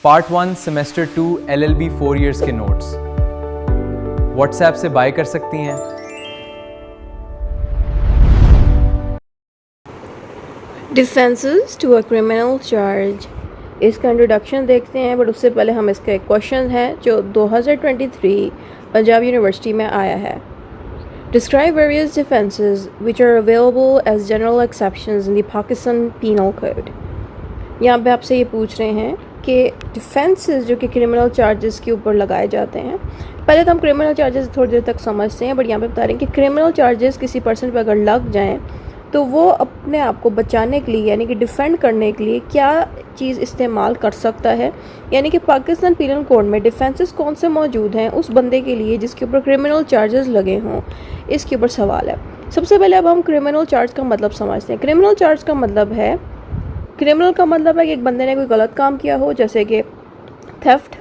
Part 1 semester 2 LLB 4 years के notes WhatsApp से buy कर सकती हैं। Defences to a criminal charge, इसका इंट्रोडक्शन देखते हैं, बट उससे पहले हम इसका एक क्वेश्चन है जो 2023 पंजाब यूनिवर्सिटी में आया है। Describe various defences which are available as general exceptions in the Pakistan penal code. यहाँ पे आपसे ये पूछ रहे हैं कि डिफेंसेस जो कि क्रिमिनल चार्जेस के ऊपर लगाए जाते हैं। पहले तो हम क्रिमिनल चार्जेस थोड़ी देर तक समझते हैं, बट यहाँ पे बता रहे हैं कि क्रिमिनल चार्जेस किसी पर्सन पर अगर लग जाएं तो वो अपने आप को बचाने के लिए यानी कि डिफेंड करने के लिए क्या चीज़ इस्तेमाल कर सकता है। यानी कि पाकिस्तान पीनल कोड में डिफेंसेस कौन से मौजूद हैं उस बंदे के लिए जिसके ऊपर क्रिमिनल चार्जेस लगे हों, इसके ऊपर सवाल है। सबसे पहले अब हम क्रिमिनल चार्ज का मतलब समझते हैं। क्रिमिनल चार्ज का मतलब है, क्रिमिनल का मतलब है कि एक बंदे ने कोई गलत काम किया हो, जैसे कि थेफ्ट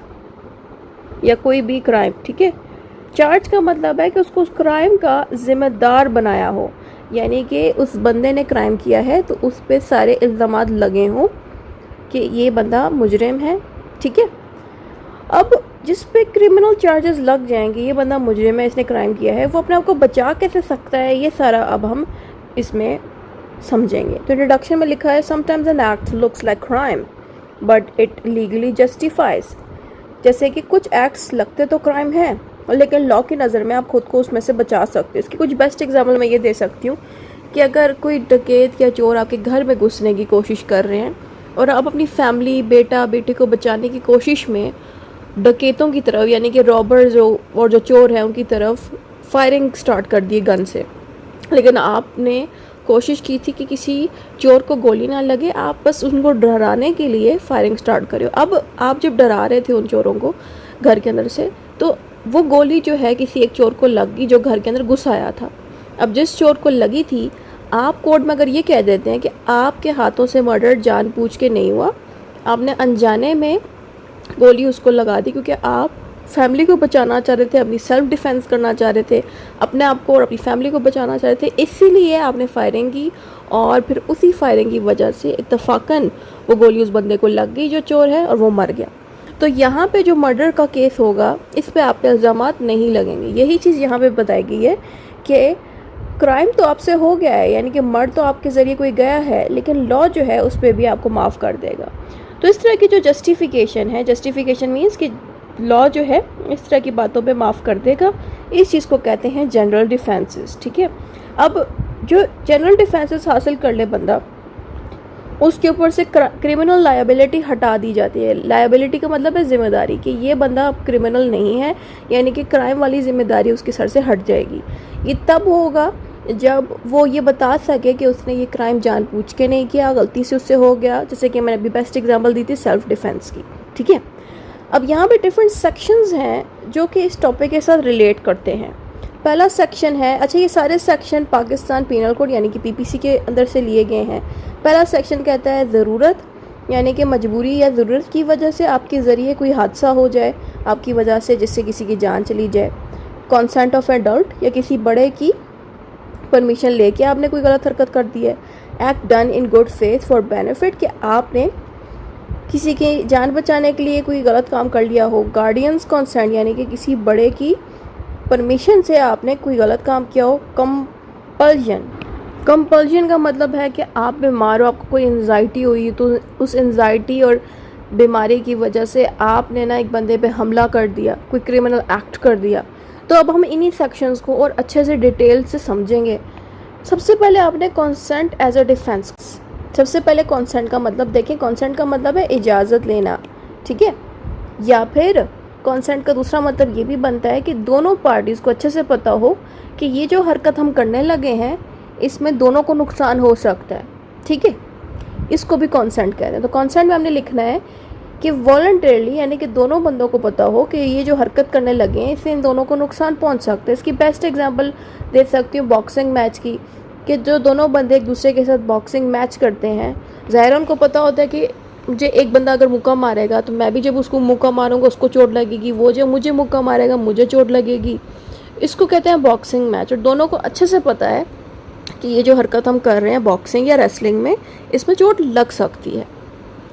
या कोई भी क्राइम, ठीक है। चार्ज का मतलब है कि उसको उस क्राइम का जिम्मेदार बनाया हो, यानी कि उस बंदे ने क्राइम किया है तो उस पर सारे इल्ज़ामात लगे हों कि ये बंदा मुजरिम है, ठीक है। अब जिस पे क्रिमिनल चार्जेस लग जाएंगे, ये बंदा मुजरिम है, इसने क्राइम किया है, वो अपने आप को बचा कैसे सकता है, ये सारा अब हम इसमें समझेंगे। तो इंट्रोडक्शन में लिखा है sometimes an act looks like crime but it legally justifies. जैसे कि कुछ एक्ट्स लगते तो क्राइम है लेकिन लॉ की नज़र में आप खुद को उसमें से बचा सकते हो। इसकी कुछ बेस्ट एग्जाम्पल मैं ये दे सकती हूँ कि अगर कोई डकैत या चोर आपके घर में घुसने की कोशिश कर रहे हैं और आप अपनी फैमिली, बेटा बेटी को बचाने की कोशिश में डकैतों की तरफ यानी कि रॉबर्स और जो चोर हैं उनकी तरफ फायरिंग स्टार्ट कर दी गन से, लेकिन आपने कोशिश की थी कि किसी चोर को गोली ना लगे, आप बस उनको डराने के लिए फायरिंग स्टार्ट करो। अब आप जब डरा रहे थे उन चोरों को घर के अंदर से, तो वो गोली जो है किसी एक चोर को लग गई जो घर के अंदर घुस आया था। अब जिस चोर को लगी थी, आप कोर्ट में अगर ये कह देते हैं कि आपके हाथों से मर्डर जानबूझ के नहीं हुआ, आपने अनजाने में गोली उसको लगा दी क्योंकि आप फैमिली को बचाना चाह रहे थे, अपनी सेल्फ डिफेंस करना चाह रहे थे, अपने आप को और अपनी फैमिली को बचाना चाह रहे थे, इसीलिए आपने फायरिंग की और फिर उसी फायरिंग की वजह से इत्तफाकन वो गोली उस बंदे को लग गई जो चोर है और वो मर गया। तो यहाँ पे जो मर्डर का केस होगा इस पे आप पे इल्ज़ामात नहीं लगेंगे। यही चीज़ यहाँ पे बताई गई है कि क्राइम तो आपसे हो गया है, यानी कि मर्ड तो आपके ज़रिए कोई गया है, लेकिन लॉ जो है उस पर भी आपको माफ़ कर देगा। तो इस तरह की जो जस्टिफिकेशन है, जस्टिफिकेशन मीन्स कि लॉ जो है इस तरह की बातों पे माफ़ कर देगा, इस चीज़ को कहते हैं जनरल डिफेंसेस, ठीक है। अब जो जनरल डिफेंसेस हासिल कर ले बंदा, उसके ऊपर से क्रिमिनल लायबिलिटी हटा दी जाती है। लायबिलिटी का मतलब है जिम्मेदारी, कि ये बंदा अब क्रिमिनल नहीं है, यानी कि क्राइम वाली जिम्मेदारी उसके सर से हट जाएगी। ये तब होगा जब वो ये बता सके कि उसने ये क्राइम जानबूझ के नहीं किया, गलती से उससे हो गया, जैसे कि मैंने अभी बेस्ट एग्जांपल दी थी सेल्फ डिफेंस की, ठीक है। अब यहाँ पे डिफरेंट सेक्शंस हैं जो कि इस टॉपिक के साथ रिलेट करते हैं। पहला सेक्शन है, अच्छा ये सारे सेक्शन पाकिस्तान पीनल कोड यानी कि पीपीसी के अंदर से लिए गए हैं। पहला सेक्शन कहता है ज़रूरत, यानी कि मजबूरी या ज़रूरत की वजह से आपके ज़रिए कोई हादसा हो जाए आपकी वजह से, जिससे किसी की जान चली जाए। कॉन्सेंट ऑफ एडल्ट, या किसी बड़े की परमिशन लेके आपने कोई गलत हरकत कर दी है। Act done in good faith for benefit, कि आपने किसी की जान बचाने के लिए कोई गलत काम कर लिया हो। गार्डियंस कॉन्सेंट, यानी कि किसी बड़े की परमिशन से आपने कोई गलत काम किया हो। कंपल्जन, कंपल्जन का मतलब है कि आप बीमार हो, आपको कोई एंजाइटी हुई, तो उस एंजाइटी और बीमारी की वजह से आपने ना एक बंदे पे हमला कर दिया, कोई क्रिमिनल एक्ट कर दिया। तो अब हम इन्हीं सेक्शंस को और अच्छे से डिटेल से समझेंगे। सबसे पहले आपने कॉन्सेंट एज अ डिफेंस, सबसे पहले कॉन्सेंट का मतलब देखें। कॉन्सेंट का मतलब है इजाज़त लेना, ठीक है। या फिर कॉन्सेंट का दूसरा मतलब ये भी बनता है कि दोनों पार्टीज़ को अच्छे से पता हो कि ये जो हरकत हम करने लगे हैं इसमें दोनों को नुकसान हो सकता है, ठीक है। इसको भी कॉन्सेंट कहते हैं। तो कॉन्सेंट में हमने लिखना है कि वॉलंटरीली, यानी कि दोनों बंदों को पता हो कि ये जो हरकत करने लगे हैं इससे इन दोनों को नुकसान पहुंच सकता है। इसकी बेस्ट एग्जांपल दे सकती हूँ बॉक्सिंग मैच की, कि जो दोनों बंदे एक दूसरे के साथ बॉक्सिंग मैच करते हैं, ज़ाहिर उनको पता होता है कि मुझे एक बंदा अगर मुक्का मारेगा तो मैं भी जब उसको मुक्का मारूंगा उसको चोट लगेगी, वो जब मुझे मुक्का मारेगा मुझे चोट लगेगी। इसको कहते हैं बॉक्सिंग मैच। और दोनों को अच्छे से पता है कि ये जो हरकत हम कर रहे हैं बॉक्सिंग या रेसलिंग में, इसमें चोट लग सकती है,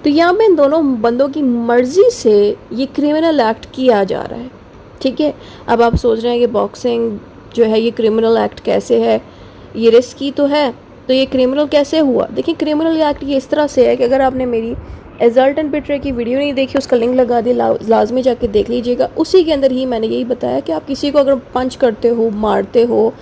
तो यहाँ पे इन दोनों बंदों की मर्ज़ी से ये क्रिमिनल एक्ट किया जा रहा है, ठीक है। अब आप सोच रहे हैं कि बॉक्सिंग जो है ये क्रिमिनल एक्ट कैसे है, ये रिस्की तो है, तो ये क्रिमिनल कैसे हुआ। देखिए क्रिमिनल एक्ट ये इस तरह से है कि अगर आपने मेरी एजल्ट एंड पिट्रे की वीडियो नहीं देखी, उसका लिंक लगा दी, लाजमी जाके देख लीजिएगा। उसी के अंदर ही मैंने यही बताया कि आप किसी को अगर पंच करते हो, मारते हो,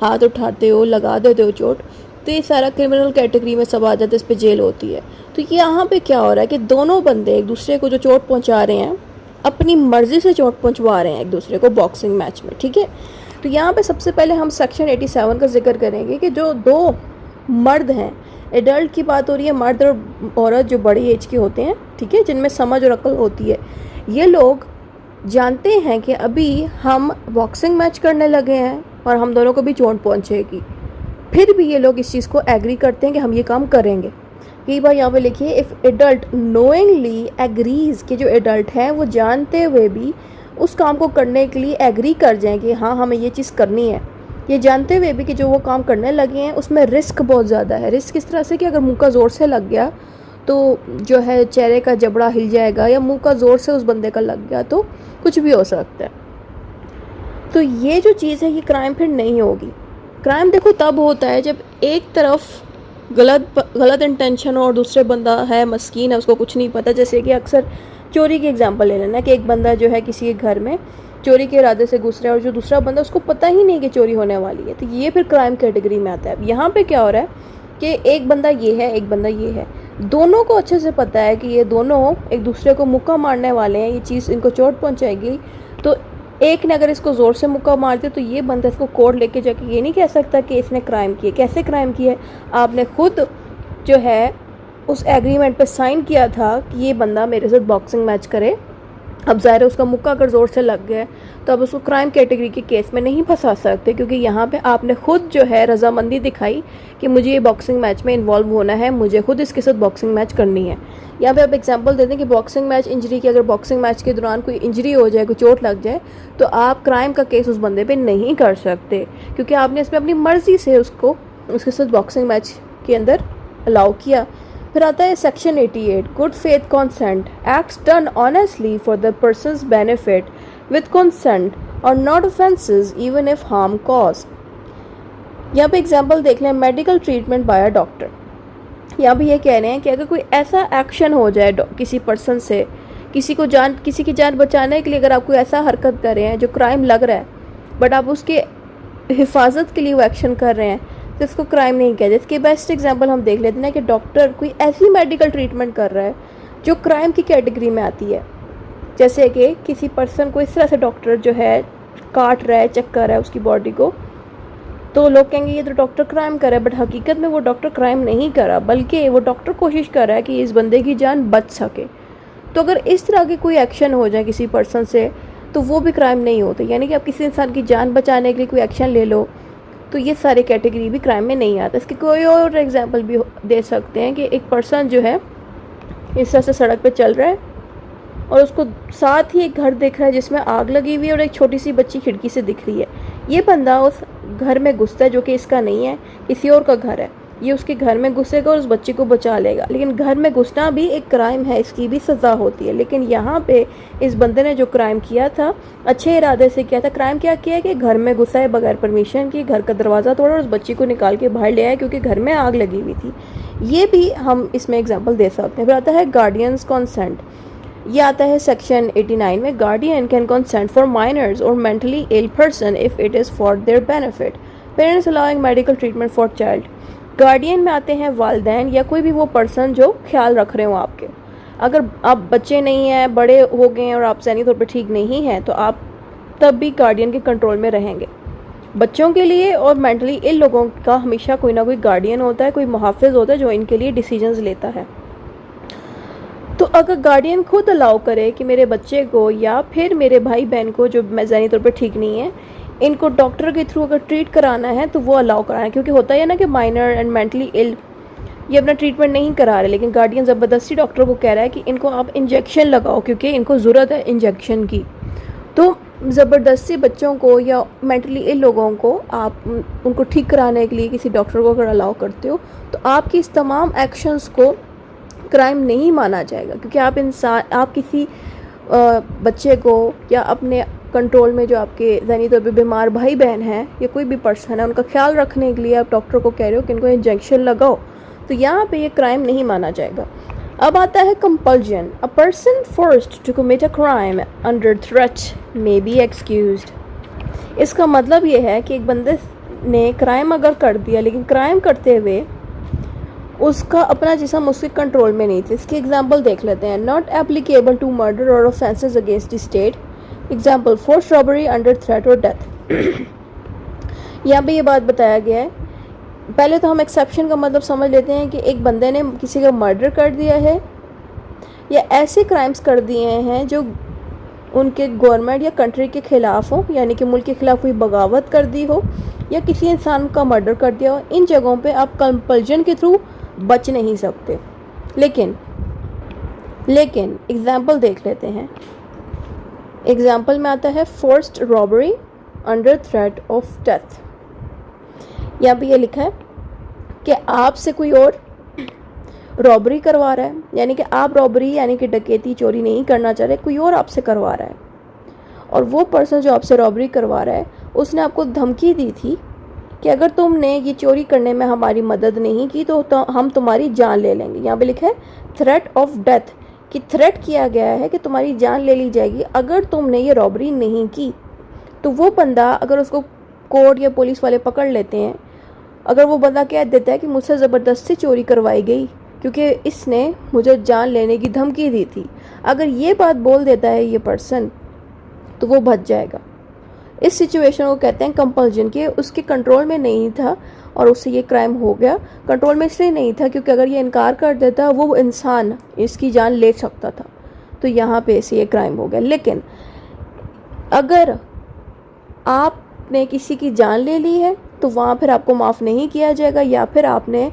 हाथ उठाते हो, लगा देते हो चोट, तो ये सारा क्रिमिनल कैटेगरी में सब आ जाता है, इस पर जेल होती है। तो यहाँ पे क्या हो रहा है कि दोनों बंदे एक दूसरे को जो चोट पहुँचा रहे हैं, अपनी मर्ज़ी से चोट पहुँचवा रहे हैं एक दूसरे को बॉक्सिंग मैच में, ठीक है। तो यहाँ पे सबसे पहले हम सेक्शन 87 का जिक्र करेंगे कि जो दो मर्द हैं, एडल्ट की बात हो रही है, मर्द और औरत जो बड़ी एज के होते हैं, ठीक है, जिनमें समझ और अक्ल होती है, ये लोग जानते हैं कि अभी हम बॉक्सिंग मैच करने लगे हैं और हम दोनों को भी चोट पहुंचेगी, फिर भी ये लोग इस चीज़ को एग्री करते हैं कि हम ये काम करेंगे। कई बार यहाँ पे लिखिए इफ़ एडल्ट नोइंगली एग्रीज, कि जो एडल्ट हैं वो जानते हुए भी उस काम को करने के लिए एग्री कर जाएं कि हाँ हमें ये चीज़ करनी है, ये जानते हुए भी कि जो वो काम करने लगे हैं उसमें रिस्क बहुत ज़्यादा है। रिस्क इस तरह से कि अगर मुंह का ज़ोर से लग गया तो जो है चेहरे का जबड़ा हिल जाएगा, या मुंह का ज़ोर से उस बंदे का लग गया तो कुछ भी हो सकता है। तो ये जो चीज़ है ये क्राइम फिर नहीं होगी। क्राइम देखो तब होता है जब एक तरफ गलत इंटेंशन हो और दूसरे बंदा है मस्कीन है, उसको कुछ नहीं पता। जैसे कि अक्सर चोरी की एग्जांपल ले लेना कि एक बंदा जो है किसी के घर में चोरी के इरादे से घुस रहा है और जो दूसरा बंदा उसको पता ही नहीं कि चोरी होने वाली है, तो ये फिर क्राइम कैटेगरी में आता है। अब यहाँ पे क्या हो रहा है कि एक बंदा ये है, एक बंदा ये है, दोनों को अच्छे से पता है कि ये दोनों एक दूसरे को मुक्का मारने वाले हैं, ये चीज़ इनको चोट पहुँचाएगी। तो एक ने अगर इसको ज़ोर से मुक्का मार दिया तो ये बंदा इसको कोर्ट लेके जाके ये नहीं कह सकता कि इसने क्राइम किया। कैसे क्राइम किया है, आपने खुद जो है उस एग्रीमेंट पे साइन किया था कि ये बंदा मेरे साथ बॉक्सिंग मैच करे। अब ज़ाहिर है उसका मुक्का अगर ज़ोर से लग गया तो अब उसको क्राइम कैटेगरी के केस में नहीं फंसा सकते, क्योंकि यहाँ पे आपने खुद जो है रजामंदी दिखाई कि मुझे ये बॉक्सिंग मैच में इन्वॉल्व होना है, मुझे खुद इसके साथ बॉक्सिंग मैच करनी है। यहाँ पे आप एग्जांपल दे दें कि बॉक्सिंग मैच इंजरी की, अगर बॉक्सिंग मैच के दौरान कोई इंजरी हो जाए, कोई चोट लग जाए, तो आप क्राइम का केस उस बंदे पे नहीं कर सकते, क्योंकि आपने इसमें अपनी मर्ज़ी से उसको उसके साथ बॉक्सिंग मैच के अंदर अलाउ किया। फिर आता है section 88, good faith consent, acts done honestly for the persons benefit with consent और not offences even if harm cause. यहाँ पे एग्जांपल देख लें, medical treatment by a doctor. यहाँ भी ये कह रहे हैं कि अगर कोई ऐसा एक्शन हो जाए किसी पर्सन से, किसी की जान बचाने के लिए अगर आप कोई ऐसा हरकत कर रहे हैं जो क्राइम लग रहा है, बट आप उसके हिफाजत के लिए वो एक्शन कर रहे हैं, तो इसको क्राइम नहीं किया जाए। इसके बेस्ट एग्जांपल हम देख लेते हैं कि डॉक्टर कोई ऐसी मेडिकल ट्रीटमेंट कर रहा है जो क्राइम की कैटेगरी में आती है। जैसे कि किसी पर्सन को इस तरह से डॉक्टर जो है काट रहा है, चेक कर रहा है उसकी बॉडी को, तो लोग कहेंगे ये तो डॉक्टर क्राइम कर रहा है, बट हकीकत में वो डॉक्टर क्राइम नहीं कर रहा, बल्कि वो डॉक्टर कोशिश कर रहा है कि इस बंदे की जान बच सके। तो अगर इस तरह के कोई एक्शन हो जाए किसी पर्सन से तो वो भी क्राइम नहीं होते। यानी कि आप किसी इंसान की जान बचाने के लिए कोई एक्शन ले लो तो ये सारे कैटेगरी भी क्राइम में नहीं आता। इसके कोई और एग्जांपल भी दे सकते हैं कि एक पर्सन जो है इस तरह से सड़क पे चल रहा है और उसको साथ ही एक घर दिख रहा है जिसमें आग लगी हुई है और एक छोटी सी बच्ची खिड़की से दिख रही है। ये बंदा उस घर में घुसता है जो कि इसका नहीं है, किसी और का घर है, ये उसके घर में घुसेगा और उस बच्ची को बचा लेगा। लेकिन घर में घुसना भी एक क्राइम है, इसकी भी सज़ा होती है। लेकिन यहाँ पे इस बंदे ने जो क्राइम किया था अच्छे इरादे से किया था। क्राइम क्या किया कि घर में घुसा है बगैर परमिशन की, घर का दरवाज़ा तोड़ा और उस बच्ची को निकाल के बाहर ले आया क्योंकि घर में आग लगी हुई थी। ये भी हम इसमें एग्जाम्पल दे सकते हैं। फिर आता है गार्डियंस कॉन्सेंट। ये आता है सेक्शन 89 में, guardian can consent for minors और mentally ill person if it is for their benefit, parents allowing medical treatment for child. Guardian में आते हैं वालिदैन या कोई भी वो पर्सन जो ख्याल रख रहे हो आपके। अगर आप बच्चे नहीं हैं, बड़े हो गए हैं और आप ज़हनी तौर पर ठीक नहीं हैं, तो आप तब भी गार्डियन के कंट्रोल में रहेंगे। बच्चों के लिए और मेंटली इल लोगों का हमेशा कोई ना कोई गार्डियन होता है, कोई मुहाफिज होता है जो इनके लिए डिसीजंस लेता है। तो अगर गार्डियन खुद अलाउ करे कि मेरे बच्चे को या फिर मेरे भाई बहन को जो ज़हनी तौर पर ठीक नहीं है, इनको डॉक्टर के थ्रू अगर ट्रीट कराना है तो वो अलाउ कराना है। क्योंकि होता है ना कि माइनर एंड मेंटली इल ये अपना ट्रीटमेंट नहीं करा रहे, लेकिन गार्डियन ज़बरदस्ती डॉक्टर को कह रहा है कि इनको आप इंजेक्शन लगाओ क्योंकि इनको ज़रूरत है इंजेक्शन की। तो ज़बरदस्ती बच्चों को या मेंटली इल लोगों को आप उनको ठीक कराने के लिए किसी डॉक्टर को अगर अलाउ करते हो तो आपकी इस तमाम एक्शंस को क्राइम नहीं माना जाएगा, क्योंकि आप किसी बच्चे को या अपने कंट्रोल में जो आपके ज़हनी तौर पे बीमार भाई बहन हैं या कोई भी पर्सन है, उनका ख्याल रखने के लिए आप डॉक्टर को कह रहे हो कि इनको इंजेक्शन लगाओ, तो यहाँ पे ये क्राइम नहीं माना जाएगा। अब आता है compulsion. A person forced to commit a crime under threat may be excused. इसका मतलब ये है कि एक बंदे ने क्राइम अगर कर दिया, लेकिन क्राइम करते हुए उसका अपना जिस्म उसके कंट्रोल में नहीं था। इसकी एग्जांपल देख लेते हैं। नॉट एप्लीकेबल टू मर्डर और offences against the state. Example force robbery under threat और डेथ। यहाँ पे ये बात बताया गया है। पहले तो हम एक्सेप्शन का मतलब समझ लेते हैं कि एक बंदे ने किसी का मर्डर कर दिया है या ऐसे क्राइम्स कर दिए हैं जो उनके गवर्नमेंट या कंट्री के ख़िलाफ़ हो, यानी कि मुल्क के ख़िलाफ़ कोई बगावत कर दी हो या किसी इंसान का मर्डर कर दिया हो। इन जगहों पे आप कंपल्जन के थ्रू बच नहीं सकते। लेकिन एग्जाम्पल देख लेते हैं। एग्जाम्पल में आता है forced robbery under threat of death. यहाँ पे ये लिखा है कि आपसे कोई और रॉबरी करवा रहा है, यानी कि आप रॉबरी यानी कि डकैती चोरी नहीं करना चाह रहे, कोई और आपसे करवा रहा है, और वो पर्सन जो आपसे रॉबरी करवा रहा है उसने आपको धमकी दी थी कि अगर तुमने ये चोरी करने में हमारी मदद नहीं की तो हम तुम्हारी जान ले लेंगे। यहाँ पे लिखा है थ्रेट ऑफ डेथ, कि थ्रेट किया गया है कि तुम्हारी जान ले ली जाएगी अगर तुमने ये रॉबरी नहीं की। तो वो बंदा अगर उसको कोर्ट या पुलिस वाले पकड़ लेते हैं, अगर वो बंदा कह देता है कि मुझसे ज़बरदस्ती चोरी करवाई गई क्योंकि इसने मुझे जान लेने की धमकी दी थी, अगर ये बात बोल देता है ये पर्सन, तो वो बच जाएगा। इस सिचुएशन को कहते हैं कंपल्जन, कि उसके कंट्रोल में नहीं था और उससे ये क्राइम हो गया। कंट्रोल में इसलिए नहीं था क्योंकि अगर ये इनकार कर देता वो इंसान इसकी जान ले सकता था, तो यहाँ पे से ये क्राइम हो गया। लेकिन अगर आपने किसी की जान ले ली है तो वहाँ फिर आपको माफ़ नहीं किया जाएगा, या फिर आपने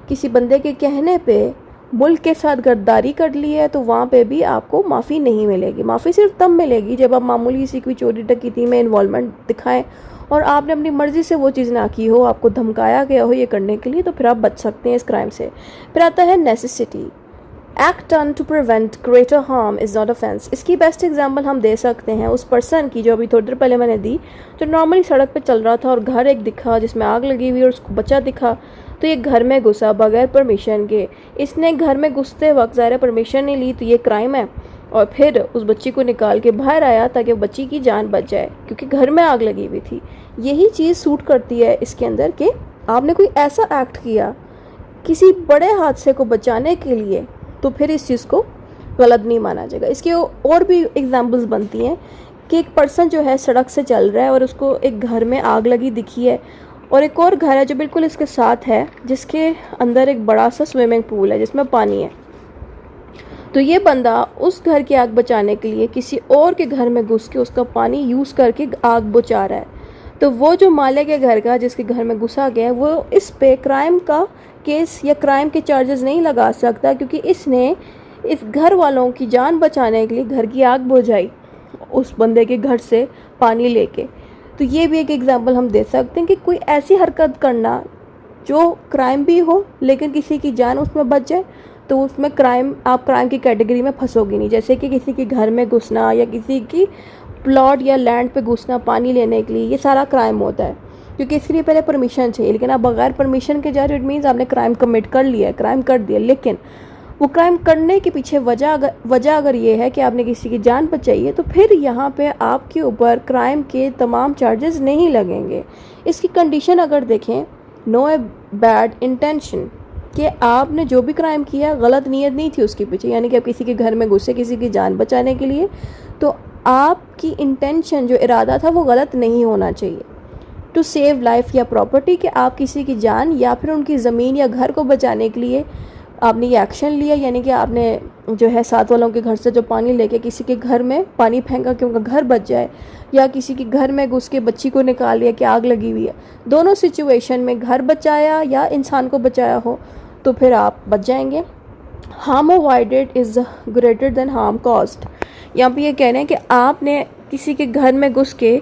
किसी बंदे के कहने पे मुल्क के साथ गद्दारी कर ली है तो वहाँ पे भी आपको माफ़ी नहीं मिलेगी। माफ़ी सिर्फ तब मिलेगी जब आप मामूली सी कोई चोरी डकैती में इन्वॉल्वमेंट दिखाएं और आपने अपनी मर्ज़ी से वो चीज़ ना की हो, आपको धमकाया गया हो ये करने के लिए, तो फिर आप बच सकते हैं इस क्राइम से। फिर आता है necessity. Act done to prevent greater harm is not offence. इसकी बेस्ट एग्जांपल हम दे सकते हैं उस पर्सन की जो अभी थोड़ी देर पहले मैंने दी, जो नॉर्मली सड़क पे चल रहा था और घर एक दिखा जिसमें आग लगी हुई और उसको बच्चा दिखा, तो ये घर में घुसा बगैर परमिशन के। इसने घर में घुसते वक्त ज़ाहिर परमिशन नहीं ली, तो ये क्राइम है। और फिर उस बच्ची को निकाल के बाहर आया ताकि बच्ची की जान बच जाए, क्योंकि घर में आग लगी हुई थी। यही चीज़ सूट करती है इसके अंदर कि आपने कोई ऐसा एक्ट किया किसी बड़े हादसे को बचाने के लिए, तो फिर इस चीज़ को गलत नहीं माना जाएगा। इसके और भी एग्जांपल्स बनती हैं कि एक पर्सन जो है सड़क से चल रहा है और उसको एक घर में आग लगी दिखी है, और एक और घर है जो बिल्कुल इसके साथ है जिसके अंदर एक बड़ा सा स्विमिंग पूल है जिसमें पानी है। तो ये बंदा उस घर की आग बचाने के लिए किसी और के घर में घुस के उसका पानी यूज़ करके आग बुझा रहा है। तो वो जो मालिक के घर का जिसके घर में घुसा गया है, वो इस पे क्राइम का केस या क्राइम के चार्जेस नहीं लगा सकता, क्योंकि इसने इस घर वालों की जान बचाने के लिए घर की आग बुझाई उस बंदे के घर से पानी लेके। तो ये भी एक एग्जांपल हम दे सकते हैं कि कोई ऐसी हरकत करना जो क्राइम भी हो लेकिन किसी की जान उसमें बच जाए, तो उसमें आप क्राइम की कैटेगरी में फंसोगी नहीं। जैसे कि किसी के घर में घुसना या किसी की प्लॉट या लैंड पे घुसना पानी लेने के लिए, ये सारा क्राइम होता है, क्योंकि इसके लिए पहले परमिशन चाहिए। लेकिन आप बगैर परमिशन के जा रहे हो, इट मीन्स आपने क्राइम कमिट कर लिया है, क्राइम कर दिया। लेकिन वो क्राइम करने के पीछे वजह अगर ये है कि आपने किसी की जान बचाई है, तो फिर यहाँ पे आपके ऊपर क्राइम के तमाम चार्जेस नहीं लगेंगे। इसकी कंडीशन अगर देखें, नो ए बैड इंटेंशन, कि आपने जो भी क्राइम किया गलत नीयत नहीं थी उसके पीछे, यानी कि आप किसी के घर में घुसे किसी की जान बचाने के लिए, तो आपकी इंटेंशन जो इरादा था वो गलत नहीं होना चाहिए। टू सेव लाइफ या प्रॉपर्टी, कि आप किसी की जान या फिर उनकी ज़मीन या घर को बचाने के लिए आपने ये एक्शन लिया, यानी कि आपने जो है साथ वालों के घर से जो पानी लेके किसी के घर में पानी फेंका कि उनका घर बच जाए, या किसी के घर में घुस के बच्ची को निकाल लिया कि आग लगी हुई है। दोनों सिचुएशन में घर बचाया या इंसान को बचाया हो तो फिर आप बच जाएंगे। Harm avoided is greater than harm caused. यहाँ पे ये कह रहे हैं कि आपने किसी के घर में घुस के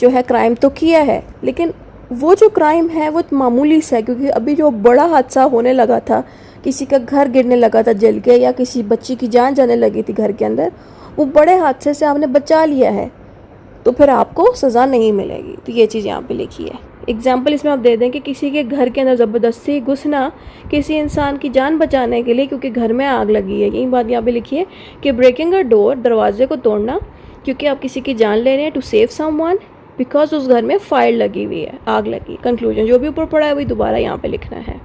जो है क्राइम तो किया है, लेकिन वो जो क्राइम है वो मामूली सा है, क्योंकि अभी जो बड़ा हादसा होने लगा था किसी का घर गिरने लगा था जल के, या किसी बच्ची की जान जाने लगी थी घर के अंदर, वो बड़े हादसे से आपने बचा लिया है, तो फिर आपको सज़ा नहीं मिलेगी। तो ये चीज़ यहाँ पे लिखी है। एग्जाम्पल इसमें आप दे दें कि किसी के घर के अंदर ज़बरदस्ती घुसना किसी इंसान की जान बचाने के लिए, क्योंकि घर में आग लगी है, यही बात यहाँ पे लिखी है कि ब्रेकिंग अ डोर, दरवाजे को तोड़ना क्योंकि आप किसी की जान ले रहे हैं, टू सेव समवन बिकॉज उस घर में फायर लगी हुई है, आग लगी। कंक्लूजन जो भी ऊपर पड़ा है वही दोबारा यहाँ पे लिखना है।